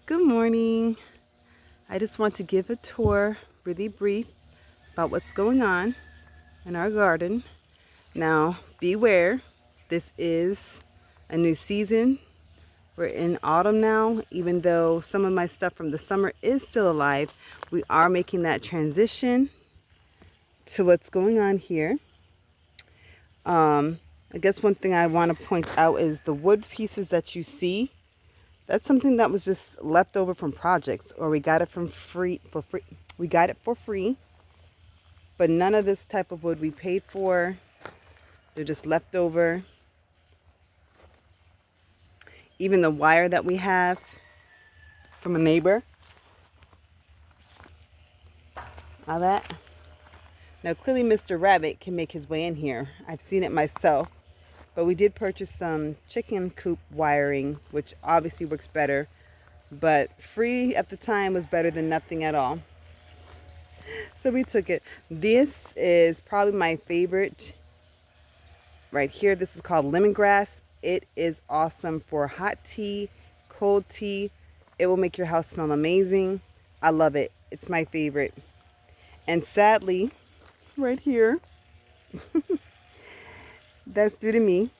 Good morning. I just want to give a tour, really brief, about what's going on in our garden. Now, beware, this is a new season. We're in autumn now. Even though some of my stuff from the summer is still alive, we are making that transition to what's going on here. I guess one thing I want to point out is the wood pieces that you see. That's something that was just left over from projects, or we got it from free. We got it for free, but none of this type of wood we paid for. They're just left over. Even the wire that we have from a neighbor. All that. Now clearly Mr. Rabbit can make his way in here. I've seen it myself. But we did purchase some chicken coop wiring, which obviously works better. But free at the time was better than nothing at all. So we took it. This is probably my favorite right here. This is called lemongrass. It is awesome for hot tea, cold tea. It will make your house smell amazing. I love it. It's my favorite. And sadly, right here, that's due to me.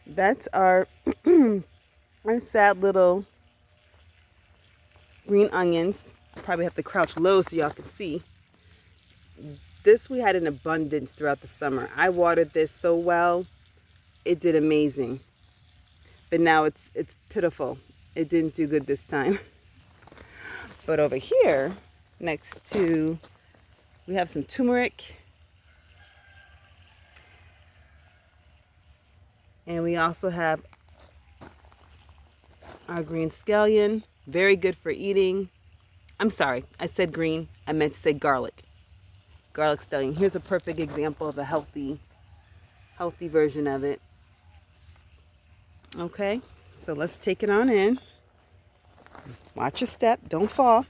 That's our our sad little green onions. I probably have to crouch low so y'all can see. This we had in abundance throughout the summer. I watered this so well. It did amazing. But now it's pitiful. It didn't do good this time. But over here, next to, we have some turmeric. And we also have our green scallion. Very good for eating. I'm sorry, I said green. I meant to say garlic. Garlic scallion. Here's a perfect example of a healthy version of it. Okay, so let's take it on in. Watch your step, don't fall.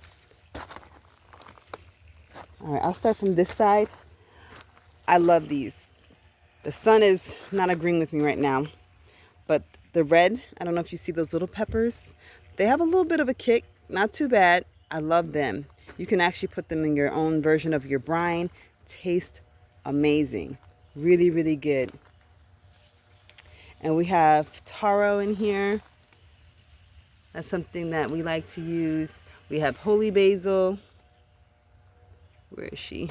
All right, I'll start from this side. I love these. The sun is not agreeing with me right now, but the red, I don't know if you see those little peppers. They have a little bit of a kick, not too bad. I love them. You can actually put them in your own version of your brine. Taste amazing. Really, really good. And we have taro in here. That's something that we like to use. We have holy basil. Where is she?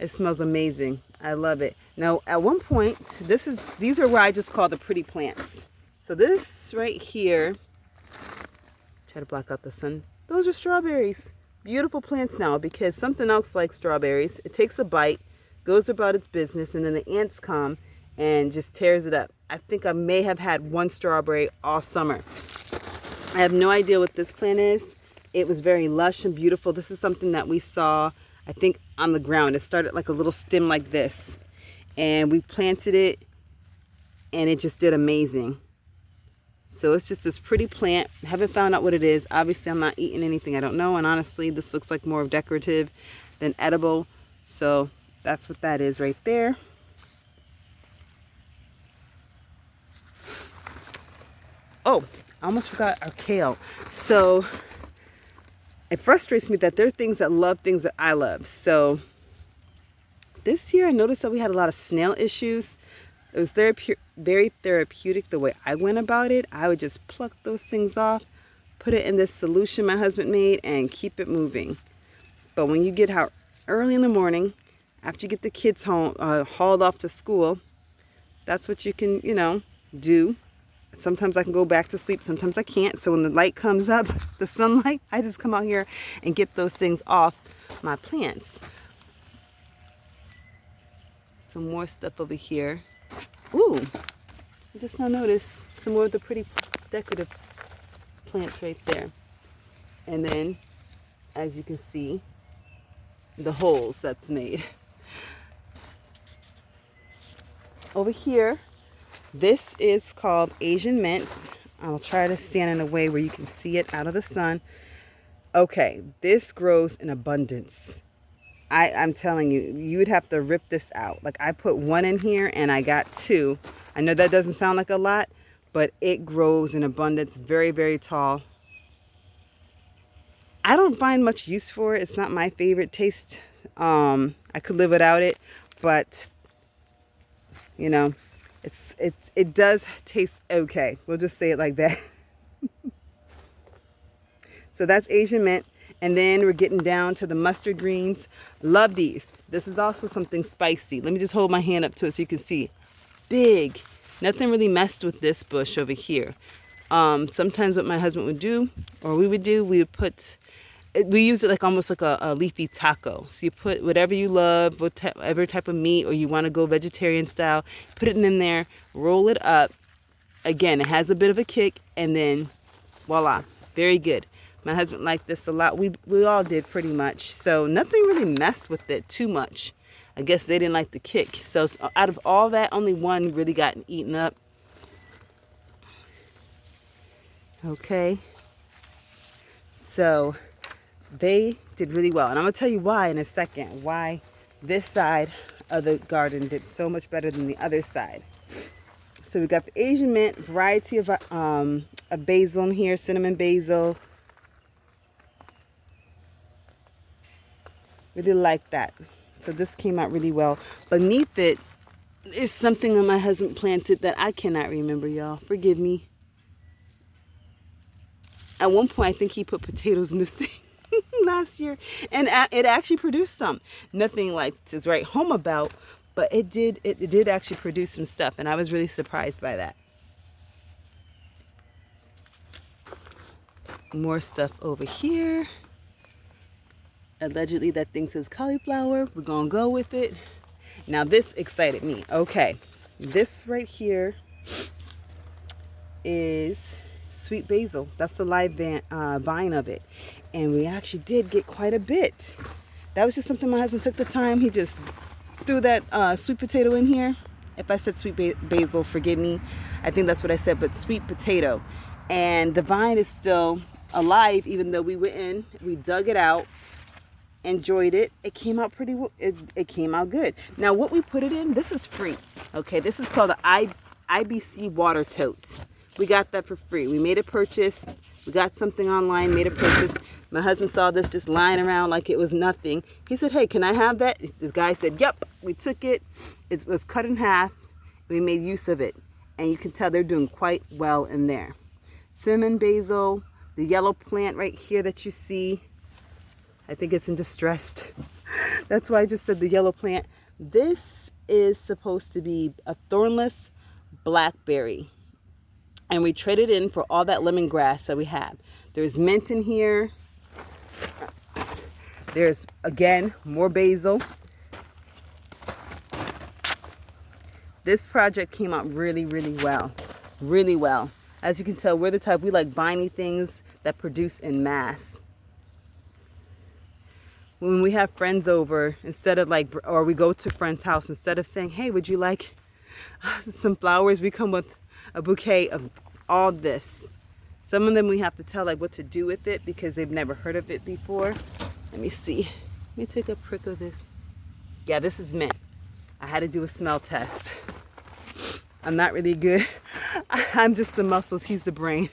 It smells amazing. I love it. Now, at one point, these are where I just call the pretty plants. So this right here, try to block out the sun. Those are strawberries. Beautiful plants now, because something else like strawberries. It takes a bite, goes about its business, and then the ants come and just tears it up. I think I may have had one strawberry all summer. I have no idea what this plant is. It was very lush and beautiful. This is something that we saw, I think, on the ground. It started like a little stem like this, and we planted it, and it just did amazing. So it's just this pretty plant. I haven't found out what it is. Obviously, I'm not eating anything I don't know, and honestly, this looks like more of decorative than edible. So that's what that is right there. Oh, I almost forgot our kale. So it frustrates me that there are things that love things that I love. So this year I noticed that we had a lot of snail issues. It was very therapeutic the way I went about it. I would just pluck those things off, put it in this solution my husband made, and keep it moving. But when you get out early in the morning, after you get the kids home, hauled off to school, that's what you can, do. Sometimes I can go back to sleep, sometimes I can't. So when the light comes up, the sunlight, I just come out here and get those things off my plants. Some more stuff over here. Ooh, I just now noticed some more of the pretty decorative plants right there. And then, as you can see, the holes that's made. Over here, this is called Asian mint. I'll try to stand in a way where you can see it out of the sun. Okay, this grows in abundance. I'm telling you, you would have to rip this out. Like, I put one in here and I got two. I know that doesn't sound like a lot, but it grows in abundance, very, very tall. I don't find much use for it. It's not my favorite taste. I could live without it, but you know, it does taste okay. We'll just say it like that. So that's Asian mint. And then we're getting down to the mustard greens. Love these. This is also something spicy. Let me just hold my hand up to it so you can see. Big. Nothing really messed with this bush over here. Sometimes what my husband would do, or we would do, we use it like almost like a leafy taco. So you put whatever you love, whatever type of meat, or you want to go vegetarian style, put it in there, roll it up. Again, it has a bit of a kick, and then voila, very good. My husband liked this a lot. We all did pretty much. So nothing really messed with it too much. I guess they didn't like the kick. So out of all that, only one really got eaten up. Okay. So they did really well. And I'm going to tell you why in a second. Why this side of the garden did so much better than the other side. So we got the Asian mint, variety of basil in here, cinnamon basil. Really like that. So this came out really well. Beneath it is something that my husband planted that I cannot remember, y'all. Forgive me. At one point, I think he put potatoes in this thing last year. And it actually produced some. Nothing like to write home about, but it did actually produce some stuff. And I was really surprised by that. More stuff over here. Allegedly that thing says cauliflower. We're gonna go with it. Now this excited me. Okay, this right here is sweet basil. That's the live vine of it, and we actually did get quite a bit. That was just something my husband took the time. He just threw that sweet potato in here. If I said sweet basil, forgive me. I think that's what I said, but sweet potato. And the vine is still alive, even though we went in, we dug it out, enjoyed it. It came out pretty well. It came out good. Now what we put it in, this is free. Okay, this is called the IBC water tote. We got that for free. We made a purchase. We got something online, made a purchase. My husband saw this just lying around like it was nothing. He said, hey, can I have that? The guy said, yep. We took it. It was cut in half. We made use of it. And you can tell they're doing quite well in there. Cinnamon basil, the yellow plant right here that you see. I think it's in distress. That's why I just said the yellow plant. This is supposed to be a thornless blackberry. And we traded in for all that lemongrass that we have. There's mint in here. There's, again, more basil. This project came out really, really well. Really well. As you can tell, we're the type, we like viney things that produce in mass. When we have friends over, instead of like, or we go to a friend's house, instead of saying, hey, would you like some flowers, we come with a bouquet of all this. Some of them we have to tell like what to do with it because they've never heard of it before. Let me see. Let me take a prick of this. Yeah, this is mint. I had to do a smell test. I'm not really good. I'm just the muscles, he's the brain.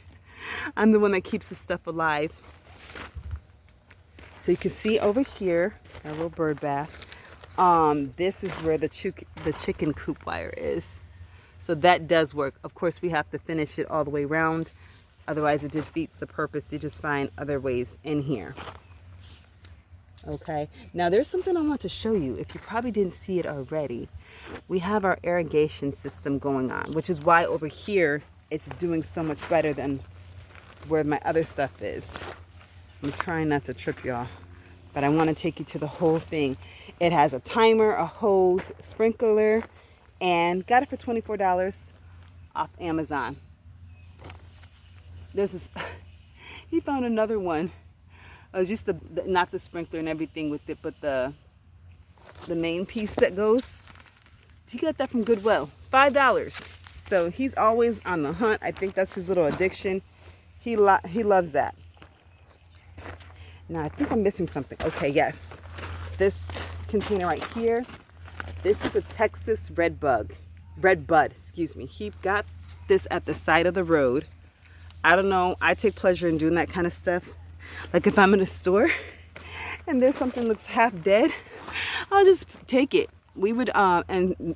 I'm the one that keeps the stuff alive. So you can see over here, a little bird bath. This is where the chicken coop wire is. So that does work. Of course, we have to finish it all the way around. Otherwise, it defeats the purpose. You just find other ways in here. Okay. Now, there's something I want to show you. If you probably didn't see it already, we have our irrigation system going on, which is why over here, it's doing so much better than where my other stuff is. I'm trying not to trip y'all, but I want to take you to the whole thing. It has a timer, a hose, sprinkler, and got it for $24 off Amazon. This is, he found another one. It was just not the sprinkler and everything with it, but the main piece that goes. He got that from Goodwill, $5. So he's always on the hunt. I think that's his little addiction. He loves that. Now I think I'm missing something. Okay, yes. This container right here. This is a Texas red bud, excuse me. He got this at the side of the road. I don't know, I take pleasure in doing that kind of stuff. Like if I'm in a store and there's something looks half dead, I'll just take it. We would and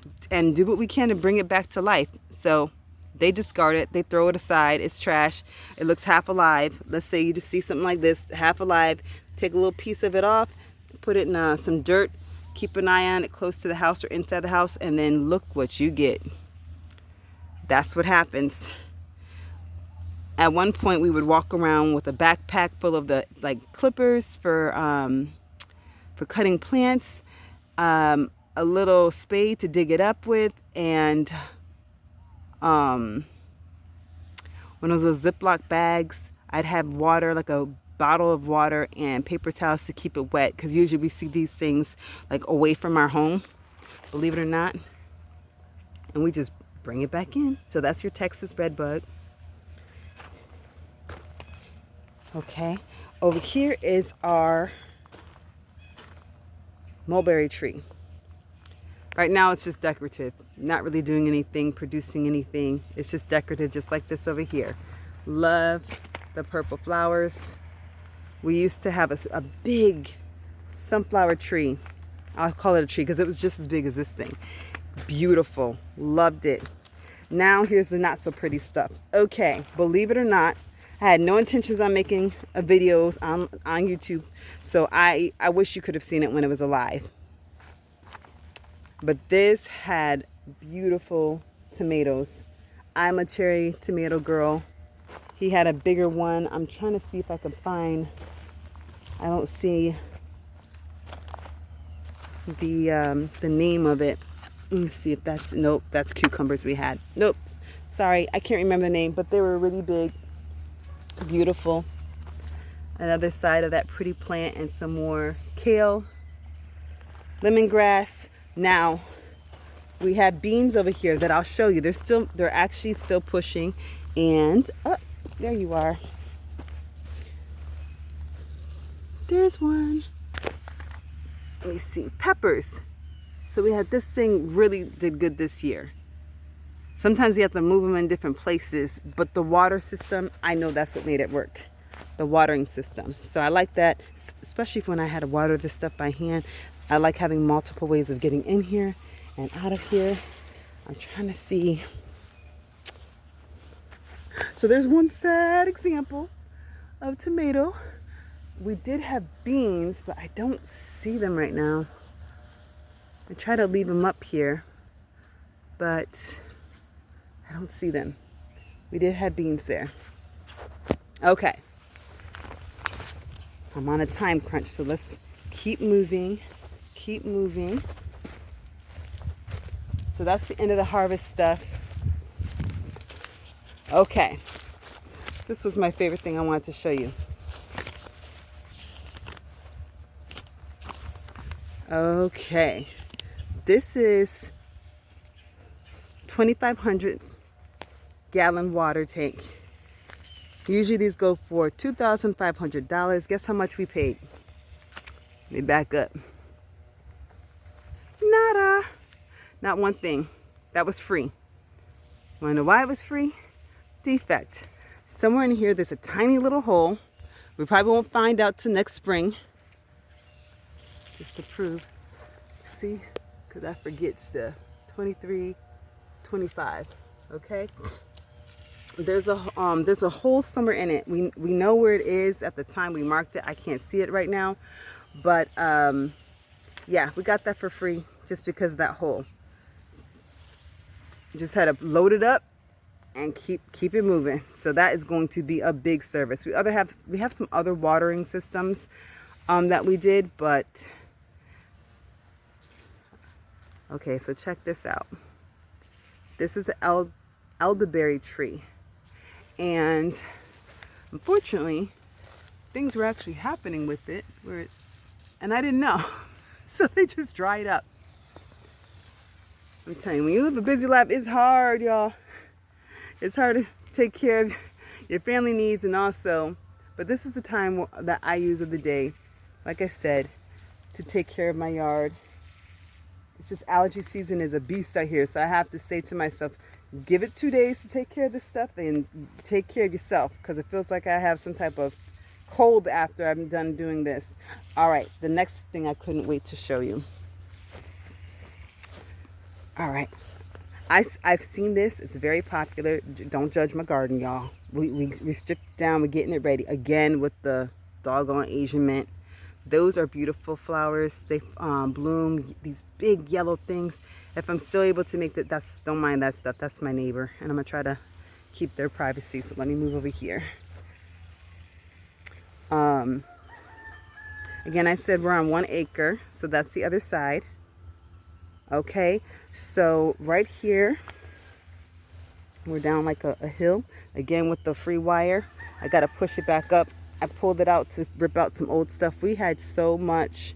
do what we can to bring it back to life. So they discard it, they throw it aside, it's trash, it looks half alive. Let's say you just see something like this, half alive, take a little piece of it off, put it in some dirt, keep an eye on it close to the house or inside the house, and then look what you get. That's what happens. At one point we would walk around with a backpack full of the clippers for cutting plants, a little spade to dig it up with, and one of those Ziploc bags. I'd have water, like a bottle of water, and paper towels to keep it wet, because usually we see these things like away from our home, believe it or not, and we just bring it back in. So that's your Texas red bug. Okay, over here is our mulberry tree. Right now it's just decorative, not really doing anything, producing anything. It's just decorative, just like this over here. Love the purple flowers. We used to have a big sunflower tree. I'll call it a tree because it was just as big as this thing. Beautiful, loved it. Now here's the not so pretty stuff. Okay, believe it or not, I had no intentions on making videos on YouTube, so I wish you could have seen it when it was alive. But this had beautiful tomatoes. I'm a cherry tomato girl. He had a bigger one. I'm trying to see if I can find, I don't see the name of it. Let me see if that's, nope, that's cucumbers we had. Nope, sorry, I can't remember the name, but they were really big, beautiful. Another side of that pretty plant, and some more kale, lemongrass. Now, we have beans over here that I'll show you. They're actually still pushing, and oh, there you are. There's one. Let me see, peppers. So we had this thing really did good this year. Sometimes we have to move them in different places, but the water system, I know that's what made it work. The watering system. So I like that, especially when I had to water this stuff by hand. I like having multiple ways of getting in here and out of here. I'm trying to see. So there's one sad example of tomato. We did have beans, but I don't see them right now. I try to leave them up here, but I don't see them. We did have beans there. Okay. I'm on a time crunch, so let's keep moving. Keep moving. So that's the end of the harvest stuff. Okay. This was my favorite thing I wanted to show you. Okay. This is 2,500 gallon water tank. Usually these go for $2,500. Guess how much we paid? Let me back up. Nada. Not one thing. That was free. Want to know why it was free? Defect. Somewhere in here there's a tiny little hole. We probably won't find out till next spring. Just to prove. See? Because I forgets the 23, 25. Okay? There's a hole somewhere in it. We know where it is at the time we marked it. I can't see it right now. But yeah, we got that for free just because of that hole. Just had to load it up and keep it moving. So that is going to be a big service. We have some other watering systems that we did, but okay, so check this out. This is an elderberry tree, and unfortunately things were actually happening with it and I didn't know. So they just dried up. I'm telling you, when you live a busy life, it's hard, y'all. It's hard to take care of your family needs, and also, but this is the time that I use of the day, like I said, to take care of my yard. It's just allergy season is a beast out here, so I have to say to myself, Give it 2 days to take care of this stuff and take care of yourself, because it feels like I have some type of cold after I'm done doing this. All right, the next thing I couldn't wait to show you. All right, I've seen this. It's very popular. Don't judge my garden, y'all. We stripped down. We're getting it ready again with the doggone Asian mint. Those are beautiful flowers. They bloom these big yellow things. If I'm still able to make that, don't mind that stuff. That's my neighbor, and I'm gonna try to keep their privacy. So let me move over here. Again, I said we're on 1 acre, so that's the other side. Okay, so right here, we're down like a hill. Again, with the free wire, I gotta push it back up. I pulled it out to rip out some old stuff. We had so much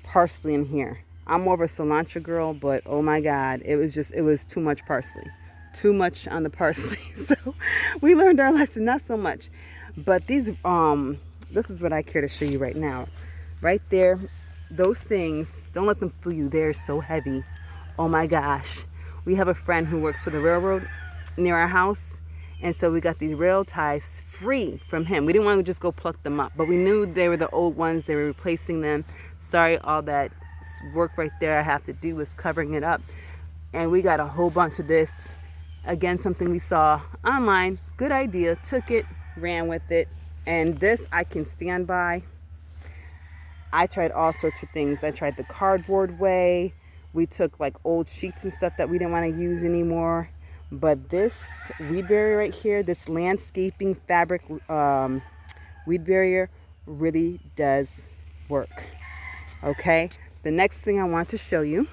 parsley in here. I'm more of a cilantro girl, but oh my God, it was too much parsley. Too much on the parsley. So we learned our lesson, not so much. But these, this is what I care to show you right now. Right there, those things, don't let them fool you. They're so heavy. Oh my gosh. We have a friend who works for the railroad near our house. And so we got these rail ties free from him. We didn't want to just go pluck them up, but we knew they were the old ones. They were replacing them. Sorry, all that work right there I have to do was covering it up. And we got a whole bunch of this. Again, something we saw online. Good idea. Took it, ran with it. And this I can stand by. I tried all sorts of things. I tried the cardboard way. We took like old sheets and stuff that we didn't want to use anymore. But this weed barrier right here, this landscaping fabric weed barrier really does work. Okay, the next thing I want to show you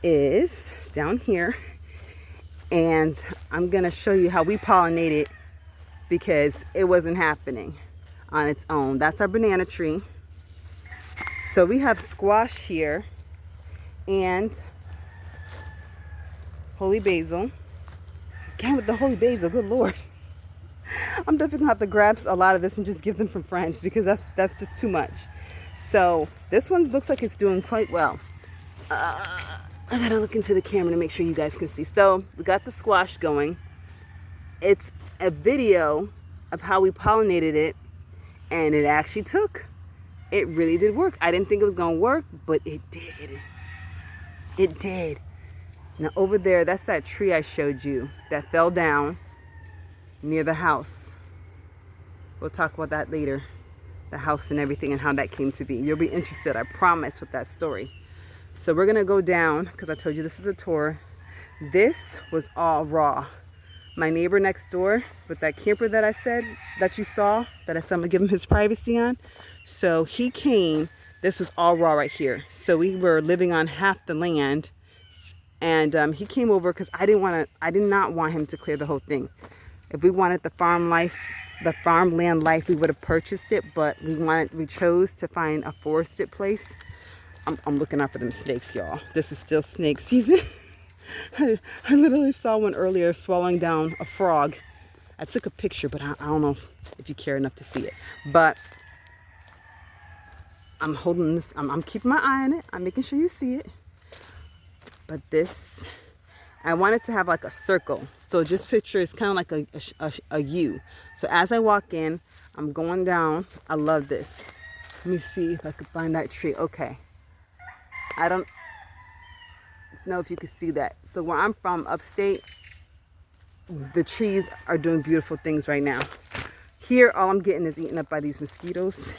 is down here. And I'm going to show you how we pollinated, because it wasn't happening on its own. That's our banana tree. So we have squash here and holy basil. Again with the holy basil, good Lord. I'm definitely gonna have to grab a lot of this and just give them from friends, because that's just too much. So this one looks like it's doing quite well. I gotta look into the camera to make sure you guys can see. So we got the squash going. It's a video of how we pollinated it, and it actually took. It really did work. I didn't think it was gonna work, but it did. It did. Now over there, that's that tree I showed you that fell down near the house. We'll talk about that later. The house and everything and how that came to be. You'll be interested, I promise, with that story. So we're gonna go down, because I told you this is a tour. This was all raw. My neighbor next door with that camper that I said, that you saw, that I said I'm gonna give him his privacy on. So he came, this was all raw right here. So we were living on half the land. And he came over because I did not want him to clear the whole thing. If we wanted the farmland life, we would have purchased it, but we chose to find a forested place. I'm looking out for them snakes, y'all. This is still snake season. I literally saw one earlier swallowing down a frog. I took a picture, but I don't know if you care enough to see it. But I'm holding this, I'm keeping my eye on it. I'm making sure you see it. But this, I wanted to have like a circle. So just picture it's kind of like a U. So as I walk in, I'm going down. I love this. Let me see if I could find that tree. Okay. I don't know if you can see that. So where I'm from, upstate, the trees are doing beautiful things right now. Here, all I'm getting is eaten up by these mosquitoes.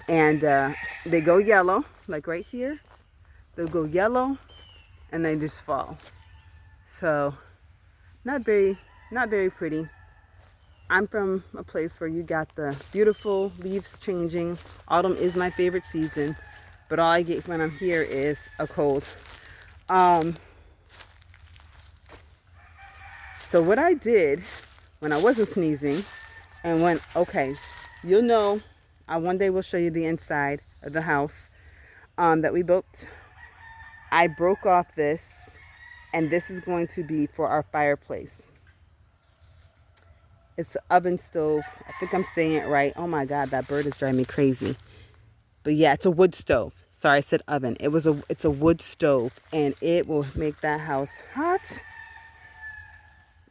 And they go yellow, like right here. They'll go yellow and they just fall. So not very pretty. I'm from a place where you got the beautiful leaves changing. Autumn is my favorite season, but all I get when I'm here is a cold. So what I did when I wasn't sneezing and when, okay, you'll know, one day we'll show you the inside of the house that we built. I broke off this, and this is going to be for our fireplace. It's an oven stove. I think I'm saying it right. Oh my God, that bird is driving me crazy. But yeah, it's a wood stove. Sorry, I said oven. It's a wood stove, and it will make that house hot.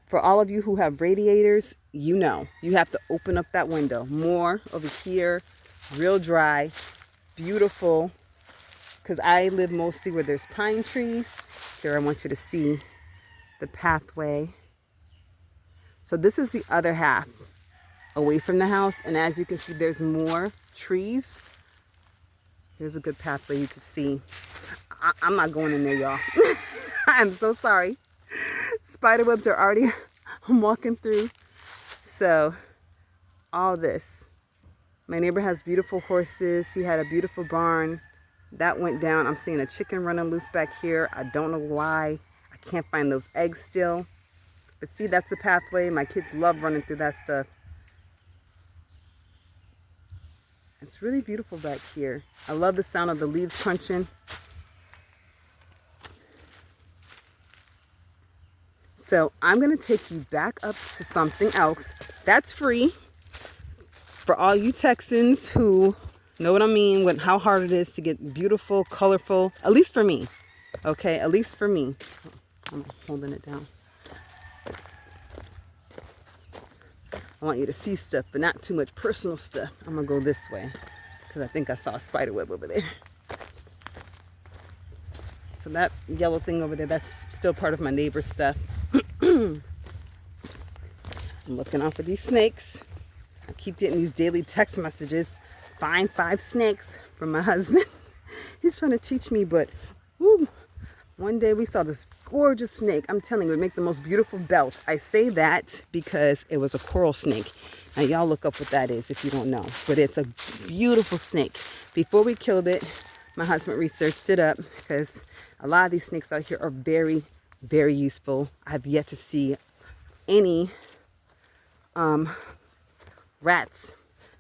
For all of you who have radiators, you know, you have to open up that window. More over here, real dry, beautiful. Because I live mostly where there's pine trees. Here, I want you to see the pathway. So this is the other half away from the house. And as you can see, there's more trees. Here's a good pathway you can see. I'm not going in there, y'all. I'm so sorry. Spider webs are already, I'm walking through. So all this. My neighbor has beautiful horses. He had a beautiful barn. That went down. I'm seeing a chicken running loose back here. I don't know why. I can't find those eggs still. But see, that's the pathway. My kids love running through that stuff. It's really beautiful back here. I love the sound of the leaves crunching. So I'm going to take you back up to something else that's free for all you Texans who know what I mean, with how hard it is to get beautiful, colorful, at least for me. Okay, at least for me. I'm holding it down. I want you to see stuff, but not too much personal stuff. I'm going to go this way because I think I saw a spider web over there. So that yellow thing over there, that's still part of my neighbor's stuff. I'm looking out for these snakes. I keep getting these daily text messages. Find 5 snakes from my husband. He's trying to teach me, but woo, one day we saw this gorgeous snake. I'm telling you, it would make the most beautiful belt. I say that because it was a coral snake. Now y'all look up what that is if you don't know, but it's a beautiful snake. Before we killed it, my husband researched it up because a lot of these snakes out here are very, very useful. I've yet to see any rats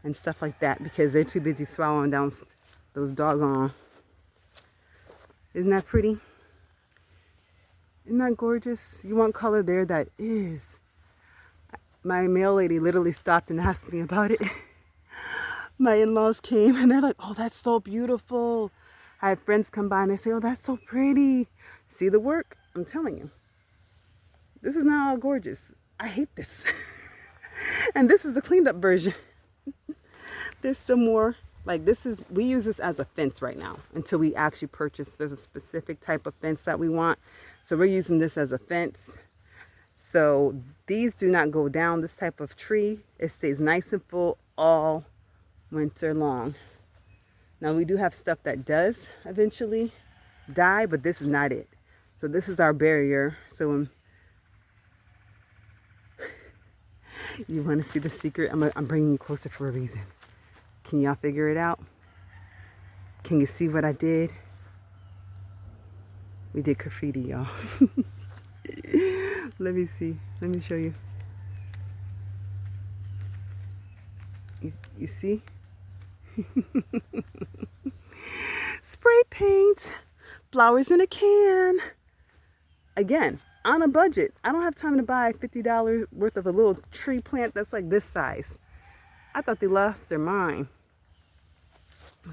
and stuff like that because they're too busy swallowing down those doggone. Isn't that pretty? Isn't that gorgeous? You want color there? That is. My mail lady literally stopped and asked me about it. My in-laws came and they're like, oh, that's so beautiful. I have friends come by and they say, oh, that's so pretty. See the work? I'm telling you. This is not all gorgeous. I hate this. And this is the cleaned up version. There's still more. Like we use this as a fence right now until we actually purchase. There's a specific type of fence that we want. So we're using this as a fence. So these do not go down, this type of tree. It stays nice and full all winter long. Now we do have stuff that does eventually die, but this is not it. So this is our barrier. So when you want to see the secret, I'm bringing you closer for a reason. Can y'all figure it out? Can you see what I did? We did graffiti, y'all. Let me see. Let me show you. You see? Spray paint. Flowers in a can. Again, on a budget. I don't have time to buy $50 worth of a little tree plant that's like this size. I thought they lost their mind.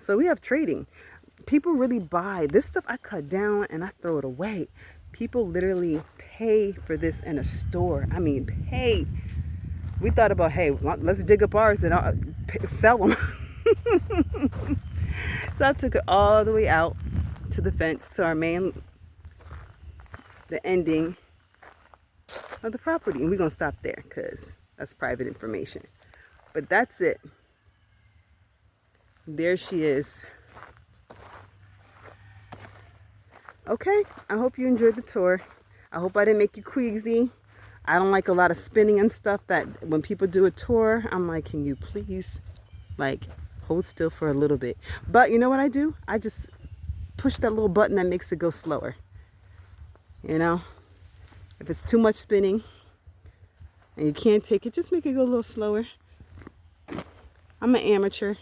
So we have trading. People really buy this stuff. I cut down and I throw it away. People literally pay for this in a store. I mean, pay. We thought about, hey, let's dig up ours and I'll sell them. So I took it all the way out to the fence, to our main, the ending of the property. And we're going to stop there because that's private information. But that's it. There she is. Okay, I hope you enjoyed the tour. I hope I didn't make you queasy. I don't like a lot of spinning and stuff. That when people do a tour, I'm like, can you please, like, hold still for a little bit? But you know what I do? I just push that little button that makes it go slower. You know, if it's too much spinning and you can't take it, just make it go a little slower. I'm an amateur.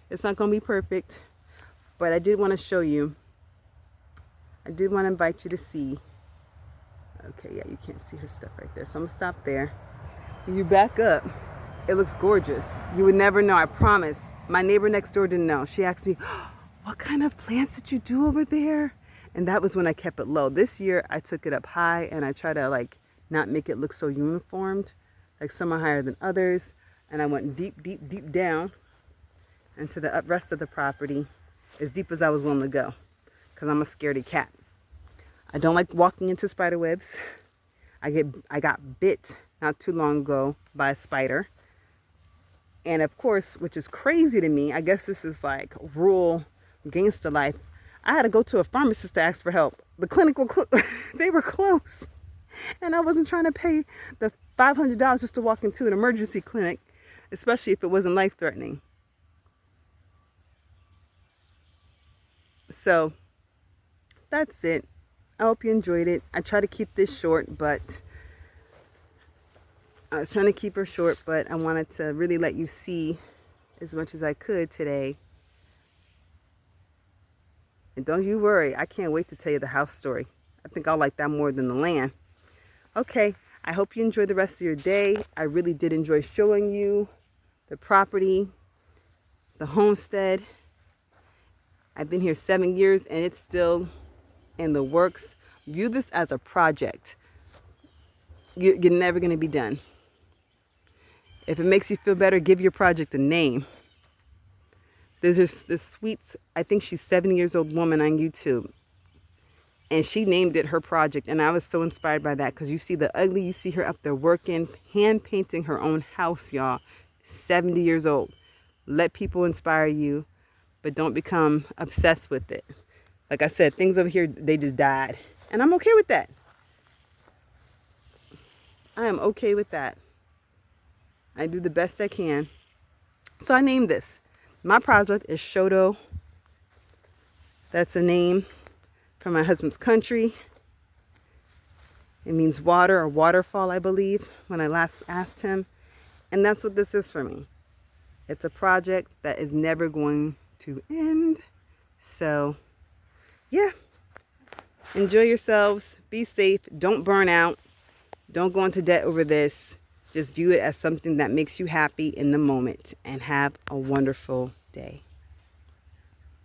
It's not going to be perfect, but I did want to show you. I did want to invite you to see. Okay, yeah, you can't see her stuff right there. So I'm going to stop there. When you back up, it looks gorgeous. You would never know, I promise. My neighbor next door didn't know. She asked me, what kind of plants did you do over there? And that was when I kept it low. This year I took it up high, and I try to like not make it look so uniformed. Like some are higher than others. And I went deep, deep, deep down into the rest of the property, as deep as I was willing to go, because I'm a scaredy cat. I don't like walking into spider webs. I got bit not too long ago by a spider. And of course, which is crazy to me, I guess this is like rural gangster life, I had to go to a pharmacist to ask for help. The clinic they were closed. And I wasn't trying to pay the $500 just to walk into an emergency clinic, especially if it wasn't life-threatening. So that's it. I hope you enjoyed it. I try to keep this short, but I was trying to keep her short, but I wanted to really let you see as much as I could today. And don't you worry, I can't wait to tell you the house story. I think I'll like that more than the land. Okay, I hope you enjoy the rest of your day. I really did enjoy showing you the property, the homestead. I've been here 7 years and it's still in the works. View this as a project. You're never going to be done. If it makes you feel better, give your project a name. There's this sweet, I think she's 70 years old woman on YouTube. And she named it her project. And I was so inspired by that, because you see the ugly, you see her up there working, hand painting her own house, y'all. 70 years old. Let people inspire you, but don't become obsessed with it. Like I said, things over here, they just died. And I'm okay with that. I am okay with that. I do the best I can. So I named this. My project is Shoto. That's a name from my husband's country. It means water or waterfall, I believe, when I last asked him. And that's what this is for me. It's a project that is never going to end. So, yeah. Enjoy yourselves. Be safe. Don't burn out. Don't go into debt over this. Just view it as something that makes you happy in the moment, and have a wonderful day.